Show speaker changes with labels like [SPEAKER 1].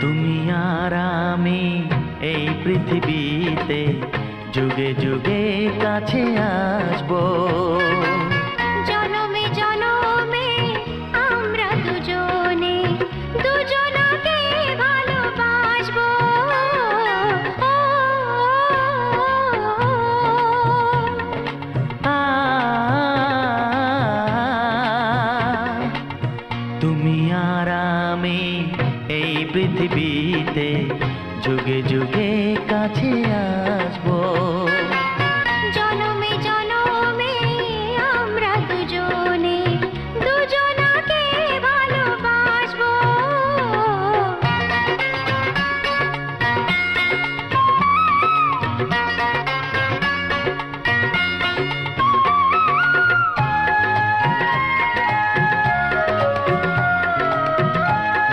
[SPEAKER 1] তুমি আর আমি এই পৃথিবীতে যুগে যুগে কাছে আসবো।
[SPEAKER 2] জনমে জনমে আমরা দুজনে দুজনাকে ভালোবাসবো।
[SPEAKER 1] আ, তুমি আর আমি এই পৃথিবীতে যুগে যুগে কাছে আসবো।